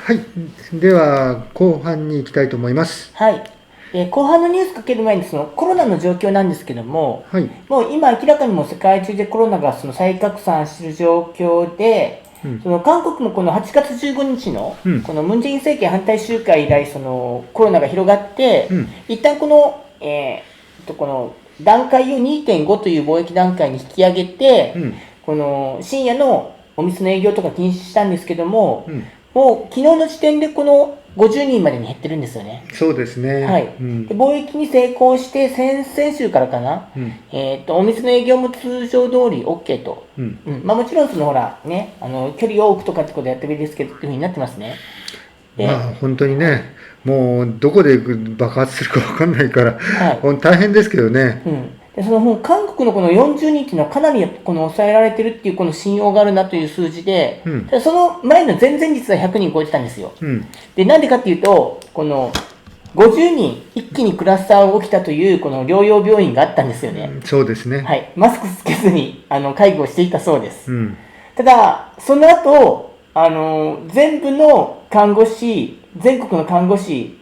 はい。では、後半に行きたいと思います。はい。後半のニュースかける前にそのコロナの状況なんですけども、はい。もう今明らかにも世界中でコロナがその再拡散している状況で、うん。その韓国のこの8月15日のうん。このムン・ジェイン政権反対集会以来、そのコロナが広がって、うん。一旦この、この段階を2.5という貿易段階に引き上げて、うん。この深夜のお店の営業とか禁止したんですけども、うん。もう昨日の時点でこの50人までに減ってるんですよね。そうですね。はい。うん。で貿易に成功して、先週からかな、うん。お店の営業も通常通り OK と。うん。まあもちろんそのほら、ね、距離を置くとかってことやってもいいですけど、っていうふうになってますね。まあ、本当にはい。ね、もう、どこで爆発するかわかんないから、はい。大変ですけどね。で、そのもう韓国のこの40人っていうのはかなりこの抑えられてるっていうこの信用があるなという数字で、うん。ただその前の前々日は100人超えてたんですよ。うん。で、なんでかっていうと、この50人一気にクラスターが起きたというこの療養病院があったんですよね。そうですね。はい。マスクつけずに介護をしていたそうです。うん。ただ、その後、全部の看護師、全国の看護師、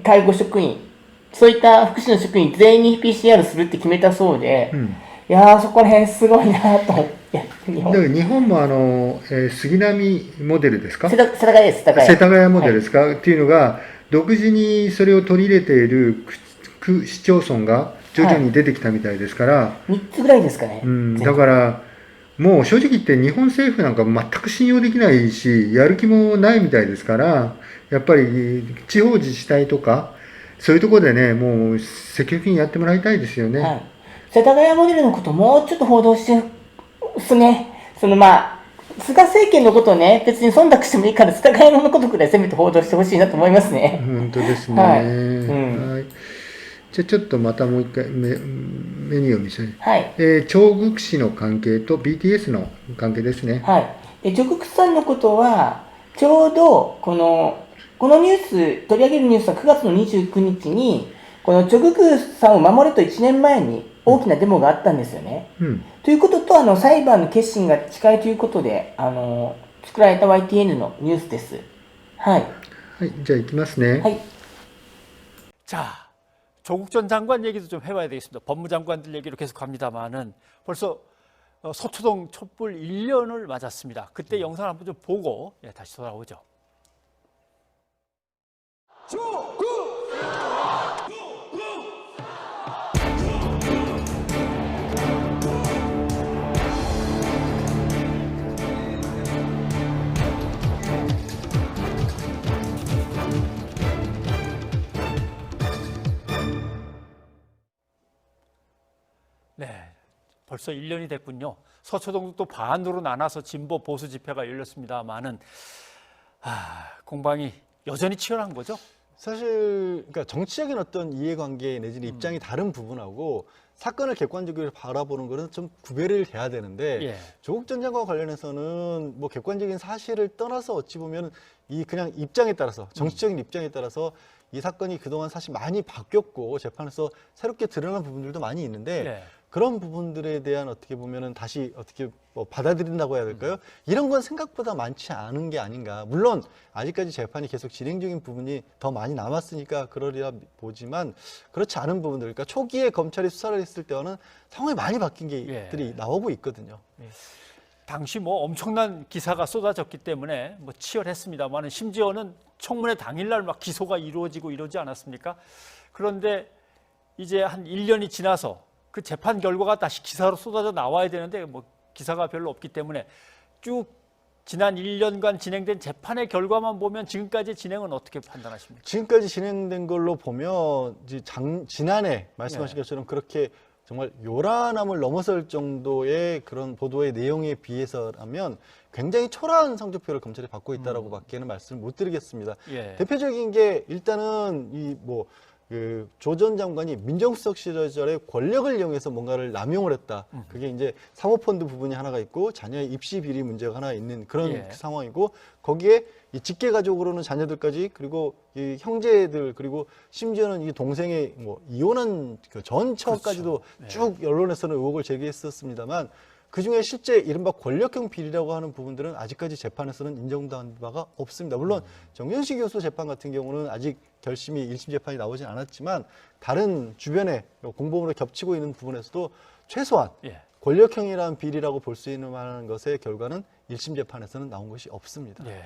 介護職員、そういった福祉の職員全員に PCR するって決めたそうで、うん。いやー、そこら辺すごいなと思って、日本。だから日本も杉並モデルですか？世田谷です、世田谷。世田谷モはい。デルですかっていうのが、独自にそれを取り入れている区市町村が徐々にはい。出てきたみたいですから、3つぐらいですかね、だ全国に。から、もう正直言って日本政府なんか全く信用できないし、やる気もないみたいですから、やっぱり地方自治体とか、そういうところでね、もう積極的にやってもらいたいですよね。はい。世田谷モデルのこともうちょっと報道してすね。まあ、菅政権のことをね、別に忖度してもいいから、世田谷のことくらいせめて報道してほしいなと思いますね。本当ですはい。ね。はい。じゃあちょっとまたもう一回メニューを見せる。はい。長国市の関係と BTS の関係ですね。はい。で、ジョグクさんのことは、ちょうど、このニュース、取り上げるニュースは9月の29日に、このチョグクさんを守れと1年前に大きなデモがあったんですよね。うん。ということと、裁判の決心が近いということで、作られた YTN のニュースです。はい。はい、じゃあ行きますね。はい。 자, 조국 전 장관 얘기도 좀 해봐야 되겠습니다. 법무장관들 얘기로 계속 갑니다만은 벌써 서초동 촛불 1년을 맞았습니다. 그때 영상을 한번 좀 보고 다시 돌아오죠. 네, 벌써 1년이 됐군요. 서초동도 또 반으로 나눠서 진보 보수 집회가 열렸습니다만은 공방이 여전히 치열한 거죠. 사실 그러니까 정치적인 어떤 이해관계 내지는 입장이 다른 부분하고 사건을 객관적으로 바라보는 것은 좀 구별을 돼야 되는데 예. 조국 전 장관과 관련해서는 뭐 객관적인 사실을 떠나서 어찌 보면 이 그냥 입장에 따라서 정치적인 입장에 따라서 이 사건이 그동안 사실 많이 바뀌었고 재판에서 새롭게 드러난 부분들도 많이 있는데 예. 그런 부분들에 대한 어떻게 보면은 다시 어떻게 뭐 받아들인다고 해야 될까요? 이런 건 생각보다 많지 않은 게 아닌가. 물론 아직까지 재판이 계속 진행 중인 부분이 더 많이 남았으니까 그러리라 보지만 그렇지 않은 부분들, 그러니까 초기에 검찰이 수사를 했을 때와는 상황이 많이 바뀐 게들이 나오고 있거든요. 당시 뭐 엄청난 기사가 쏟아졌기 때문에 뭐 치열했습니다만 심지어는 청문회 당일날 막 기소가 이루어지고 이러지 않았습니까? 그런데 이제 한 1년이 지나서 그 재판 결과가 다시 기사로 쏟아져 나와야 되는데 뭐 기사가 별로 없기 때문에 쭉 지난 1년간 진행된 재판의 결과만 보면 지금까지 진행은 어떻게 판단하십니까? 지금까지 진행된 걸로 보면 이제 지난해 말씀하신 것처럼 그렇게 정말 요란함을 넘어설 정도의 그런 보도의 내용에 비해서라면 굉장히 초라한 성적표를 검찰이 받고 있다라고 밖에는 말씀을 못 드리겠습니다. 대표적인 게 일단은 그 조 전 장관이 민정수석 시절에 권력을 이용해서 뭔가를 남용을 했다. 그게 이제 사모펀드 부분이 하나가 있고 자녀의 입시 비리 문제가 하나 있는 그런 상황이고 거기에 이 직계가족으로는 자녀들까지 그리고 이 형제들 그리고 심지어는 이 동생의 뭐 이혼한 그 전 처까지도 쭉 언론에서는 의혹을 제기했었습니다만 그 중에 실제 이른바 권력형 비리라고 하는 부분들은 아직까지 재판에서는 인정된 바가 없습니다. 물론 정경심 교수 재판 같은 경우는 아직 결심이 1심 재판이 나오진 않았지만 다른 주변에 공범으로 겹치고 있는 부분에서도 최소한 예. 권력형이라는 비리라고 볼 수 있는 만한 것의 결과는 1심 재판에서는 나온 것이 없습니다. 예.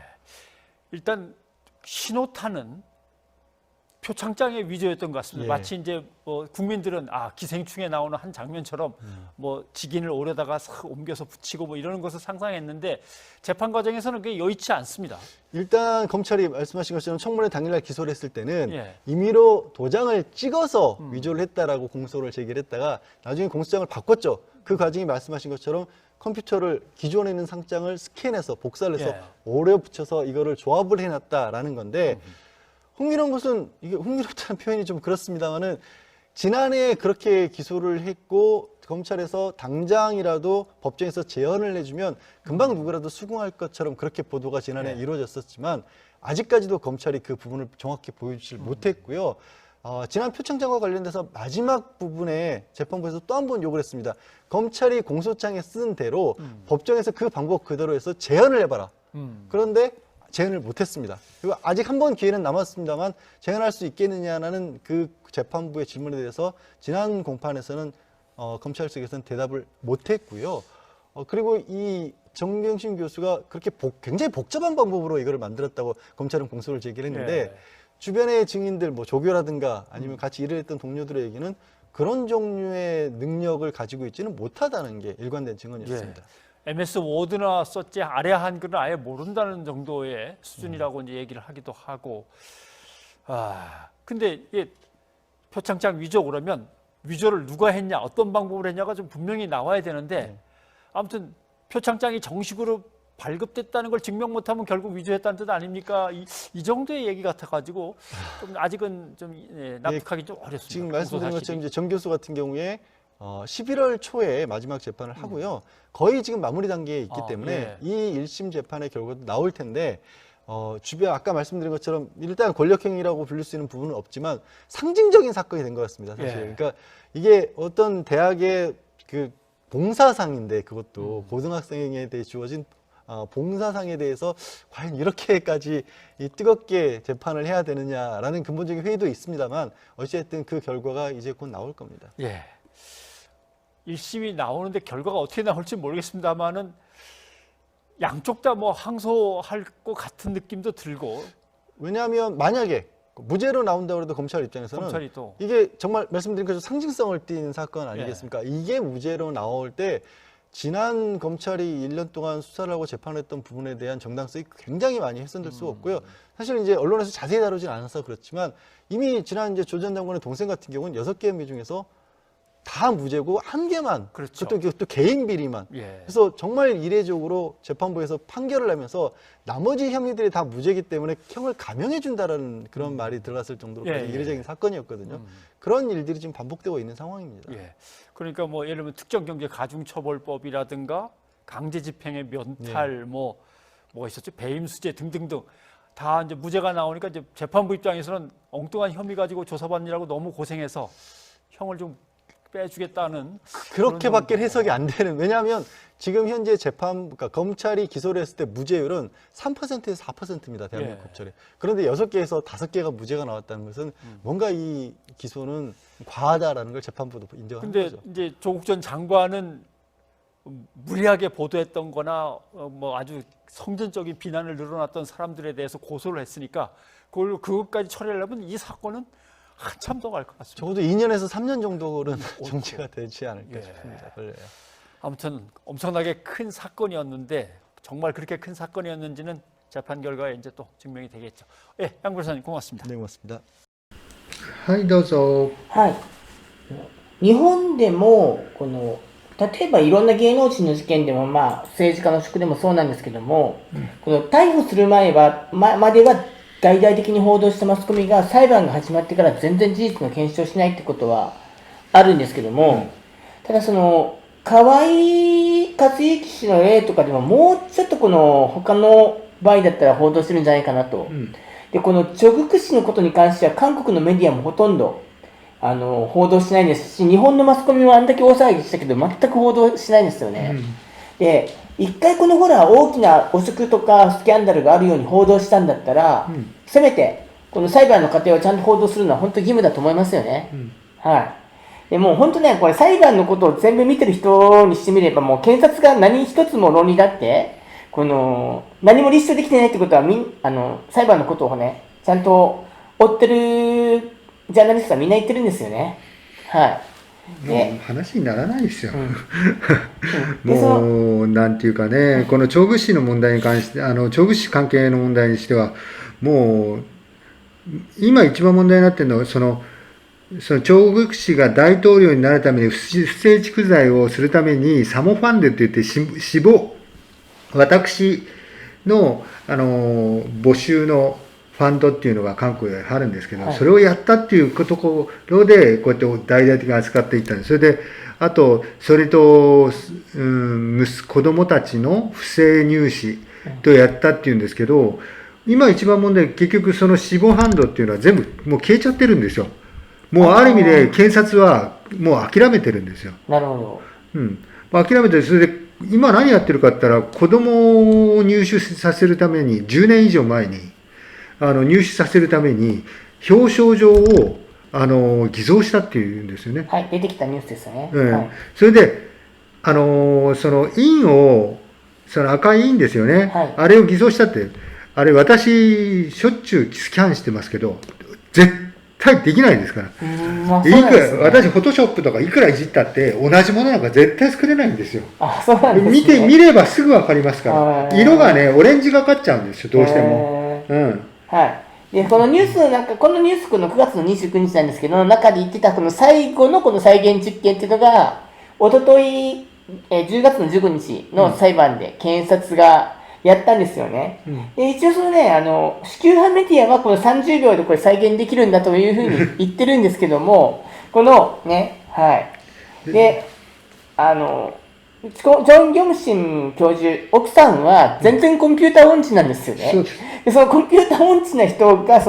일단 신호탄은 표창장의 위조였던 것 같습니다. 예. 마치 이제 뭐 국민들은 기생충에 나오는 한 장면처럼 뭐 직인을 오려다가 싹 옮겨서 붙이고 뭐 이러는 것을 상상했는데 재판 과정에서는 그게 여의치 않습니다. 일단 검찰이 말씀하신 것처럼 청문회 당일날 기소를 했을 때는 예. 임의로 도장을 찍어서 위조를 했다라고 공소를 제기를 했다가 나중에 공소장을 바꿨죠. 그 과정이 말씀하신 것처럼 컴퓨터를 기존에 있는 상장을 스캔해서 복사를 해서 예. 오려 붙여서 이거를 조합을 해놨다라는 건데 흥미로운 것은 이게 흥미롭다는 표현이 좀 그렇습니다만은 지난해 그렇게 기소를 했고 검찰에서 당장이라도 법정에서 재연을 해주면 금방 누구라도 수긍할 것처럼 그렇게 보도가 지난해 이루어졌었지만 아직까지도 검찰이 그 부분을 정확히 보여주지 못했고요. 지난 표창장과 관련돼서 마지막 부분에 재판부에서 또 한 번 요구를 했습니다. 검찰이 공소장에 쓴 대로 법정에서 그 방법 그대로 해서 재연을 해봐라. 그런데 재연을 못했습니다. 그리고 아직 한 번 기회는 남았습니다만 재연할 수 있겠느냐는 그 재판부의 질문에 대해서 지난 공판에서는 검찰 측에서는 대답을 못했고요. 그리고 이 정경심 교수가 그렇게 굉장히 복잡한 방법으로 이걸 만들었다고 검찰은 공소를 제기를 했는데 예. 주변의 증인들, 뭐 조교라든가 아니면 같이 일을 했던 동료들의 얘기는 그런 종류의 능력을 가지고 있지는 못하다는 게 일관된 증언이었습니다. MS 워드나 썼지 아래 한글은 아예 모른다는 정도의 수준이라고 이제 얘기를 하기도 하고. 근데 이게 표창장 위조 그러면 위조를 누가 했냐, 어떤 방법으로 했냐가 좀 분명히 나와야 되는데 아무튼 표창장이 정식으로 발급됐다는 걸 증명 못하면 결국 위조했다는 뜻 아닙니까? 이 정도의 얘기 같아가지고 좀 아직은 좀 납득하기 좀 어렵습니다. 지금 말씀드린 것처럼 이제 정 교수 같은 경우에 11월 초에 마지막 재판을 하고요. 거의 지금 마무리 단계에 있기 때문에 이 1심 재판의 결과도 나올 텐데 주변 아까 말씀드린 것처럼 일단 권력행위라고 불릴 수 있는 부분은 없지만 상징적인 사건이 된 것 같습니다. 사실. 그러니까 이게 어떤 대학의 그 봉사상인데 그것도 고등학생에 대해 주어진 봉사상에 대해서 과연 이렇게까지 뜨겁게 재판을 해야 되느냐라는 근본적인 회의도 있습니다만 어찌됐든 그 결과가 이제 곧 나올 겁니다. 예. 1심이 나오는데 결과가 어떻게 나올지 모르겠습니다만은 양쪽 다 뭐 항소할 것 같은 느낌도 들고. 왜냐하면 만약에 무죄로 나온다고 해도 검찰 입장에서는 검찰이 또 이게 정말 말씀드린 것처럼 상징성을 띠는 사건 아니겠습니까? 이게 무죄로 나올 때 지난 검찰이 1년 동안 수사를 하고 재판했던 부분에 대한 정당성이 굉장히 많이 훼손될 수가 없고요. 사실 이제 언론에서 자세히 다루진 않아서 그렇지만 이미 지난 이제 조 전 장관의 동생 같은 경우는 6개 혐의 중에서 다 무죄고 1개만 그렇죠. 그것도 개인 비리만. 그래서 정말 이례적으로 재판부에서 판결을 내면서 나머지 혐의들이 다 무죄이기 때문에 형을 감형해 준다라는 그런 말이 들어갔을 정도로 이례적인 사건이었거든요. 그런 일들이 지금 반복되고 있는 상황입니다. 그러니까 뭐 예를 들면 특정경제 가중처벌법이라든가 강제집행의 면탈 뭐가 있었죠? 배임수재 등등등 다 이제 무죄가 나오니까 이제 재판부 입장에서는 엉뚱한 혐의 가지고 조사받느라고 너무 고생해서 형을 좀 빼주겠다는 그렇게밖에 해석이 안 되는. 왜냐하면 지금 현재 그러니까 검찰이 기소를 했을 때 무죄율은 3%에서 4%입니다. 대한민국 검찰이. 그런데 6개에서 5개가 무죄가 나왔다는 것은 뭔가 이 기소는 과하다라는 걸 재판부도 인정하는 근데 거죠. 이제 조국 전 장관은 무리하게 보도했던 거나 뭐 아주 성전적인 비난을 늘어놨던 사람들에 대해서 고소를 했으니까 그것까지 처리하려면 이 사건은 한참 더 갈 것 같습니다. 적어도 2년에서 3년 정도는 정치가 되지 않을까 싶습니다. 걸려요. 아무튼 엄청나게 큰 사건이었는데 정말 그렇게 큰 사건이었는지는 재판 결과에 이제 또 증명이 되겠죠. 양 변호사님 고맙습니다. 네, 고맙습니다. はい、どうぞ。はい。日本でも、例えばいろんな芸能人の事件でも、政治家の職でもそうなんですけども、この逮捕する前は、までは大々的に報道したマスコミが裁判が始まってから全然事実の検証しないってことはあるんですけども、ただ河井克行氏の例とかでももうちょっと他の場合だったら報道してるんじゃないかなと。で、このチョ・グク氏のことに関しては韓国のメディアもほとんど、報道しないですし、日本のマスコミはあんだけ大騒ぎしたけど、全く報道しないんですよね。で、一回このほら、大きな汚職とかスキャンダルがあるように報道したんだったら、せめて、この裁判の過程をちゃんと報道するのは本当義務だと思いますよね。はい。でもう本当ね、これ裁判のことを全部見てる人にしてみれば、もう検察が何一つも論理だって、何も立証できてないってことは裁判のことをね、ちゃんと追ってるジャーナリストはみんな言ってるんですよね。はい。もう話にならないですよ。でもう、なんていうかね、この長具氏の問題に関して、長具氏関係の問題にしては、もう、今一番問題になってるのは、その長具氏が大統領になるために不正蓄財をするために、サモファンデといって私の、募集のファンドっていうのが韓国であるんですけど、はい、それをやったっていうところで、こうやって大々的に扱っていったんです。それで、あと、それと、子供たちの不正入試とやったっていうんですけど、今一番問題、結局その死亡ファンドっていうのは全部もう消えちゃってるんですよ。もうある意味で検察はもう諦めてるんですよ。なるほど。諦めて、それで今何やってるかって言ったら、子供を入手させるために、10年以上前に、入手させるために、表彰状を偽造したっていうんですよね。はい、出てきたニュースですよね。はい、それで、その印を、その赤い印ですよね、はい、あれを偽造したって、あれ私、しょっちゅうスキャンしてますけど、絶対できないですから。私、フォトショップとかいくらいじったって、同じものなんか絶対作れないんですよ。そうなんですね。見ればすぐ分かりますから。色がね、オレンジがかっちゃうんですよ、どうしても。はい。で、このニュース、このニュース、この9月の29日なんですけど、中で言ってた、この最後のこの再現実験っていうのが、おととい、10月の15日の裁判で検察がやったんですよね。で、一応そのね、支給派メディアはこの30秒でこれ再現できるんだというふうに言ってるんですけども、このね、はい。で、ジョン・ギョムシン教授、奥さんは全然コンピューター音痴なんですよね。で、そのコンピューター音痴な人が、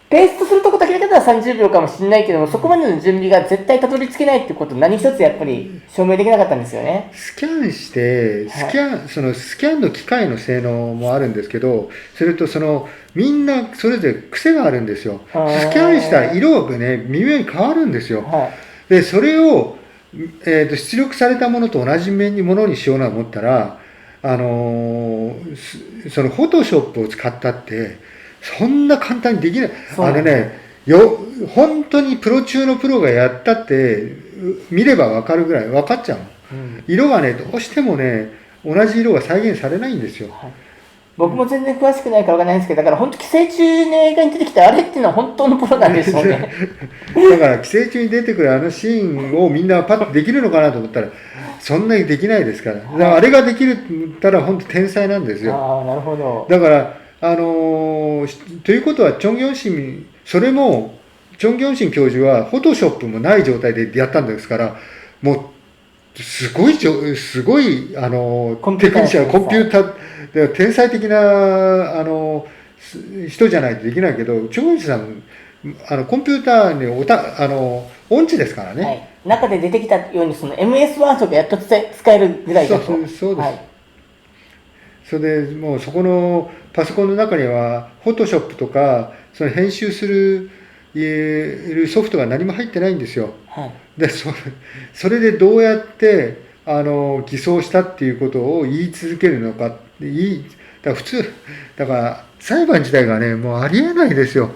ペーストするとこだけだったら30秒かもしれないけども、そこまでの準備が絶対たどり着けないってことを何一つやっぱり証明できなかったんですよね。スキャンして、スキャンの機械の性能もあるんですけど、それとみんなそれぞれ癖があるんですよ。スキャンした色がね、微妙に変わるんですよ。で、それを、出力されたものと同じものにしようと思ったら、フォトショップを使ったって、そんな簡単にできない。本当にプロ中のプロがやったって、見れば分かるぐらい分かっちゃう。色がね、どうしてもね、同じ色が再現されないんですよ。僕も全然詳しくないからわからないんですけど、だから本当寄生虫の映画に出てきたあれっていうのは本当のプロなんでしょうね。だから寄生虫に出てくるあのシーンをみんなパッとできるのかなと思ったら、そんなにできないですから。だからあれができるって言ったら本当天才なんですよ。なるほど。だから、ということは、それも、チョン・ギョンシン教授は、フォトショップもない状態でやったんですから、もう、すごい、テクニシャン、コンピューター、天才的な、人じゃないとできないけど、チョン・ギョンシンさん、コンピューターに音痴ですからね。はい。中で出てきたように、MS ワードがやっと使えるぐらいだと。そうです。はい、それでもうそこのパソコンの中には、フォトショップとか、その編集するソフトが何も入ってないんですよ。で、それでどうやって偽装したっていうことを言い続けるのか、だからだから裁判自体がね、もうありえないですよ。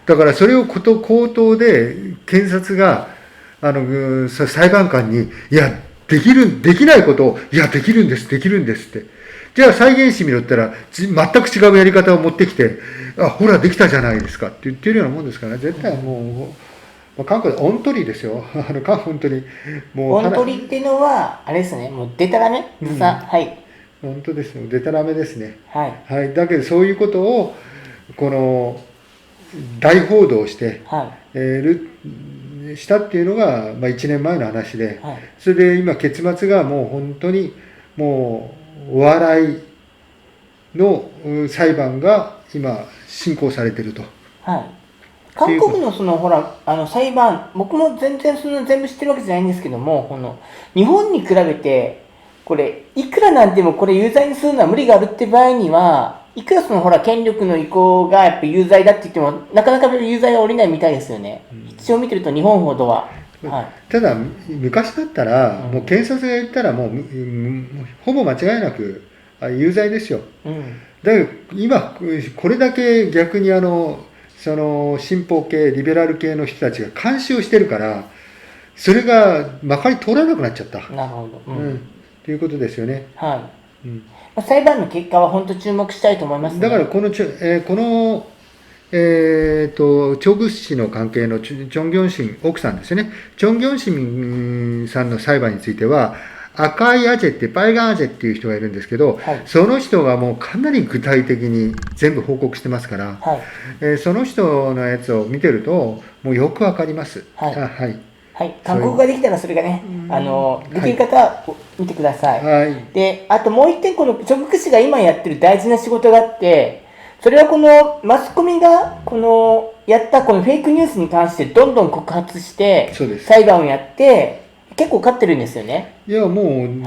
だからそれを口頭で検察が、裁判官に、いや、できないことを、いや、できるんですって。じゃあ再現してみろって言ったら、全く違うやり方を持ってきて、ほら、できたじゃないですかって言ってるようなもんですからね、絶対もう、韓国でオントリーですよ。本当に。オントリーっていうのは、あれですね、もうデタラメはい。本当ですよ。デタラメですね。はい。だけど、そういうことを、大報道して、したっていうのが、1年前の話で、それで今、結末がもう本当に、もう、お笑いの裁判が今進行されていると韓国のそのほら裁判、僕も全然その全部知ってるわけじゃないんですけども、この日本に比べてこれいくらなんでもこれ有罪にするのは無理があるって場合には、いくらそのほら権力の意向がやっぱ有罪だって言ってもなかなか有罪は下りないみたいですよね。一応見てると日本ほどは。はい、ただ昔だったら、もう検察が言ったらもうほぼ間違いなく有罪ですよ。だけど今これだけ逆にその進歩系リベラル系の人たちが監視をしてるから、それがまかり通らなくなっちゃった。なるほど。ということですよね。はい。裁判の結果は本当注目したいと思いますね。だからこのチョグ氏の関係のチョン・ギョンシン奥さんですね。チョン・ギョンシンさんの裁判については、赤いアジェってパイガンアジェっていう人がいるんですけど、はい、その人がもうかなり具体的に全部報告してますから、はいその人のやつを見てるともうよくわかります。はい、はいはい、韓国ができたらそれがね、できる方は見てください。はい、で、あともう一点、このチョグク氏が今やってる大事な仕事があって、それはこのマスコミがこのやったこのフェイクニュースに関してどんどん告発して裁判をやって結構勝ってるんですよね。いやもうどんどん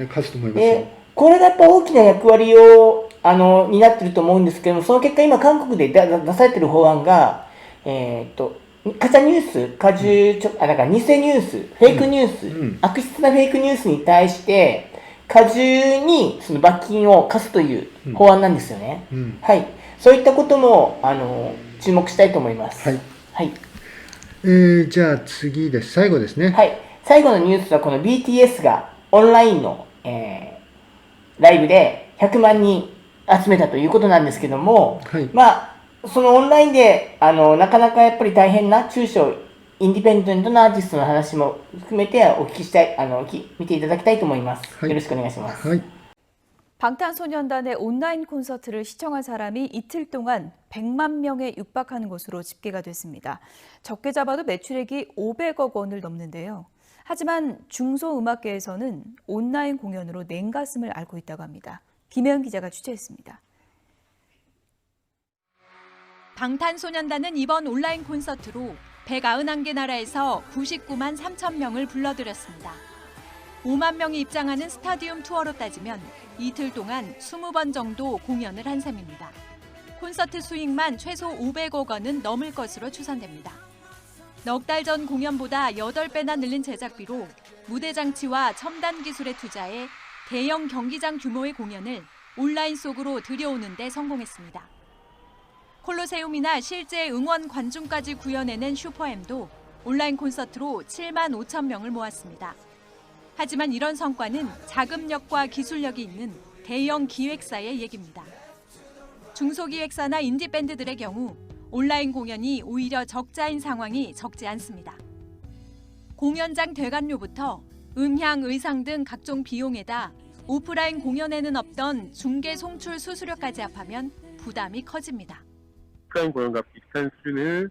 勝つと思いますよ。これがやっぱ大きな役割を担ってると思うんですけども、その結果今韓国で出されてる法案がカチャニュース、だから偽ニュース、フェイクニュース、悪質なフェイクニュースに対して過重にその罰金を課すという法案なんですよね。はい。そういったことも注目したいと思います。はい。はい。じゃあ次です。最後ですね。はい。最後のニュースはこの BTS がオンラインの、ライブで100万人集めたということなんですけども、はい、まあそのオンラインでなかなかやっぱり大変な中小インディペンデントなアーティストの話も含めてお聞きしたい見ていただきたいと思います。はい、よろしくお願いします。はい。방탄소년단의 온라인 콘서트를 시청한 사람이 이틀 동안 100만 명에 육박하는 것으로 집계가 됐습니다. 적게 잡아도 매출액이 500억 원을 넘는데요. 하지만 중소음악계에서는 온라인 공연으로 냉가슴을 앓고 있다고 합니다. 김혜은 기자가 취재했습니다. 방탄소년단은 이번 온라인 콘서트로 191개 나라에서 99만 3천 명을 불러들였습니다. 5만 명이 입장하는 스타디움 투어로 따지면 이틀 동안 20번 정도 공연을 한 셈입니다. 콘서트 수익만 최소 500억 원은 넘을 것으로 추산됩니다. 넉 달 전 공연보다 8배나 늘린 제작비로 무대 장치와 첨단 기술에 투자해 대형 경기장 규모의 공연을 온라인 속으로 들여오는 데 성공했습니다. 콜로세움이나 실제 응원 관중까지 구현해낸 슈퍼엠도 온라인 콘서트로 7만 5천 명을 모았습니다. 하지만 이런 성과는 자금력과 기술력이 있는 대형 기획사의 얘기입니다. 중소기획사나 인디밴드들의 경우 온라인 공연이 오히려 적자인 상황이 적지 않습니다. 공연장 대관료부터 음향, 의상 등 각종 비용에다 오프라인 공연에는 없던 중개 송출 수수료까지 합하면 부담이 커집니다. 오프라인 공연과 비슷한 수준의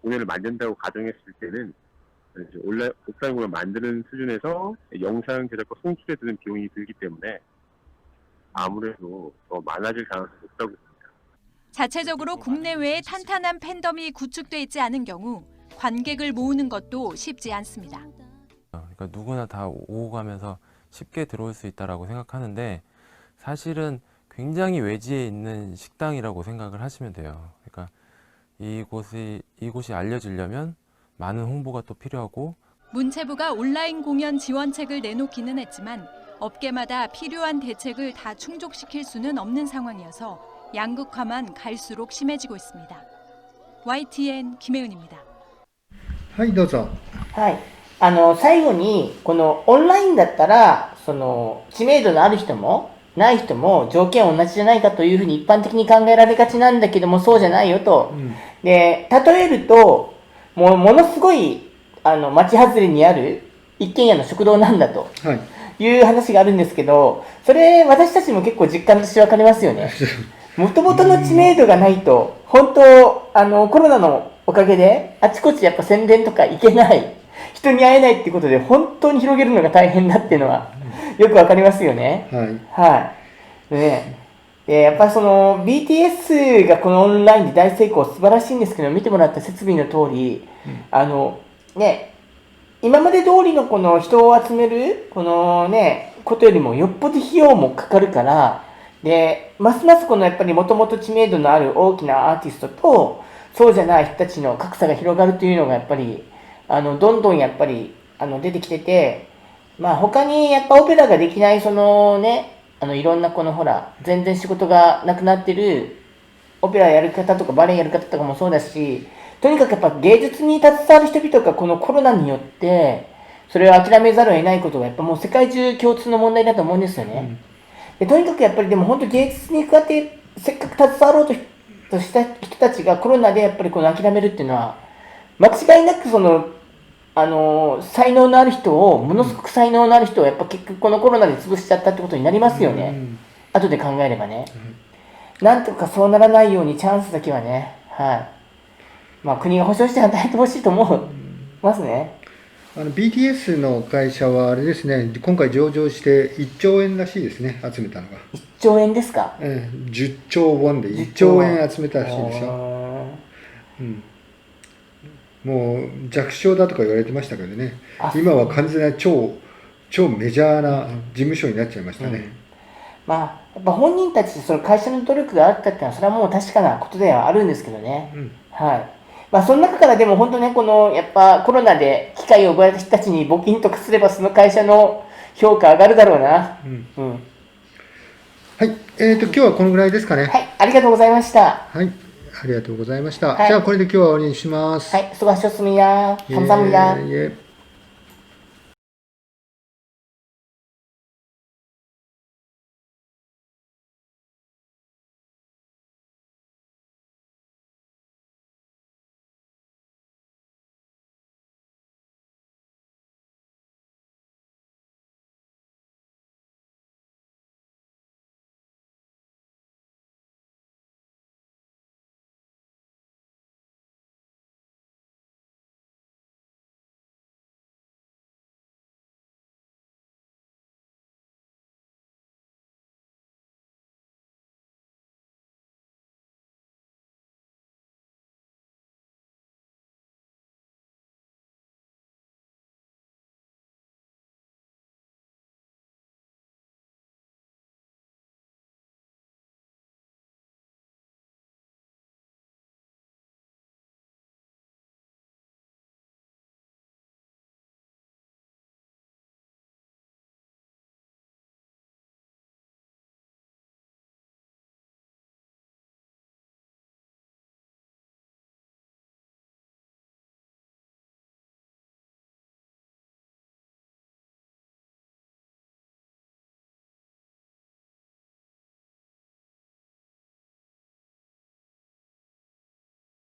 공연을 만든다고 가정했을 때는 오프라인 공연 만드는 수준에서 영상 제작과 송출에 드는 비용이 들기 때문에 아무래도 더 많아질 가능성이 높다고 봅니다. 자체적으로 국내외에 탄탄한 팬덤이 구축돼 있지 않은 경우 관객을 모으는 것도 쉽지 않습니다. 그러니까 누구나 다 오고 가면서 쉽게 들어올 수 있다고 생각하는데 사실은 굉장히 외지에 있는 식당이라고 생각을 하시면 돼요. 그러니까 이곳이 알려지려면 많은 홍보가 또 필요하고 문체부가 온라인 공연 지원책을 내놓기는 했지만 업계마다 필요한 대책을 다 충족시킬 수는 없는 상황이어서 양극화만 갈수록 심해지고 있습니다. YTN 김혜은입니다. はいどうぞ。はい。最後にこのオンラインだったらその知名度のある人もない人も条件同じじゃないかというふうに一般的に考えられがちなんだけども、そうじゃないよと。で例えるとものすごい町外れにある一軒家の食堂なんだと。いう話があるんですけど、それ私たちも結構実感として分かりますよね。もともとの知名度がないと、本当コロナのおかげであちこちやっぱ宣伝とか行けない、人に会えないっていうことで本当に広げるのが大変だっていうのはよく分かりますよね。はい。ね、で、やっぱりその BTS がこのオンラインで大成功、素晴らしいんですけど、見てもらった設備の通り、ね、今まで通りのこの人を集める、このね、ことよりもよっぽど費用もかかるから、で、ますますこのやっぱりもともと知名度のある大きなアーティストと、そうじゃない人たちの格差が広がるというのがやっぱり、どんどんやっぱり、出てきてて、まあ他にやっぱオペラができないそのね、いろんなこのほら、全然仕事がなくなってる、オペラやる方とかバレエやる方とかもそうだし、とにかくやっぱ芸術に携わる人々がこのコロナによって、それを諦めざるを得ないことがやっぱもう世界中共通の問題だと思うんですよね。でとにかくやっぱりでも本当芸術にこうやってせっかく携わろうとした人たちがコロナでやっぱりこの諦めるっていうのは、間違いなくその、才能のある人を、ものすごく才能のある人をやっぱ結局このコロナで潰しちゃったってことになりますよね。後で考えればね。なんとかそうならないようにチャンスだけはね、はい。まあ国が保証して与えてほしいと思いますね。BTS の会社はあれですね、今回上場して1兆円らしいですね、集めたのが。1兆円ですか10兆ウォンで1兆円集めたらしいですよ。もう弱小だとか言われてましたけどね、今は完全な超メジャーな事務所になっちゃいましたね。まあ、やっぱ本人たち、その会社の努力があったっていうのは、それはもう確かなことではあるんですけどね。はい。まあ、その中からでも本当ね、この、やっぱコロナで機会を奪われた人たちに募金とかすれば、その会社の評価上がるだろうな。はい。今日はこのぐらいですかね。はい。ありがとうございました。はい。ありがとうございました。じゃあ、これで今日は終わりにします。はい。수고하셨습니다。감사합니다。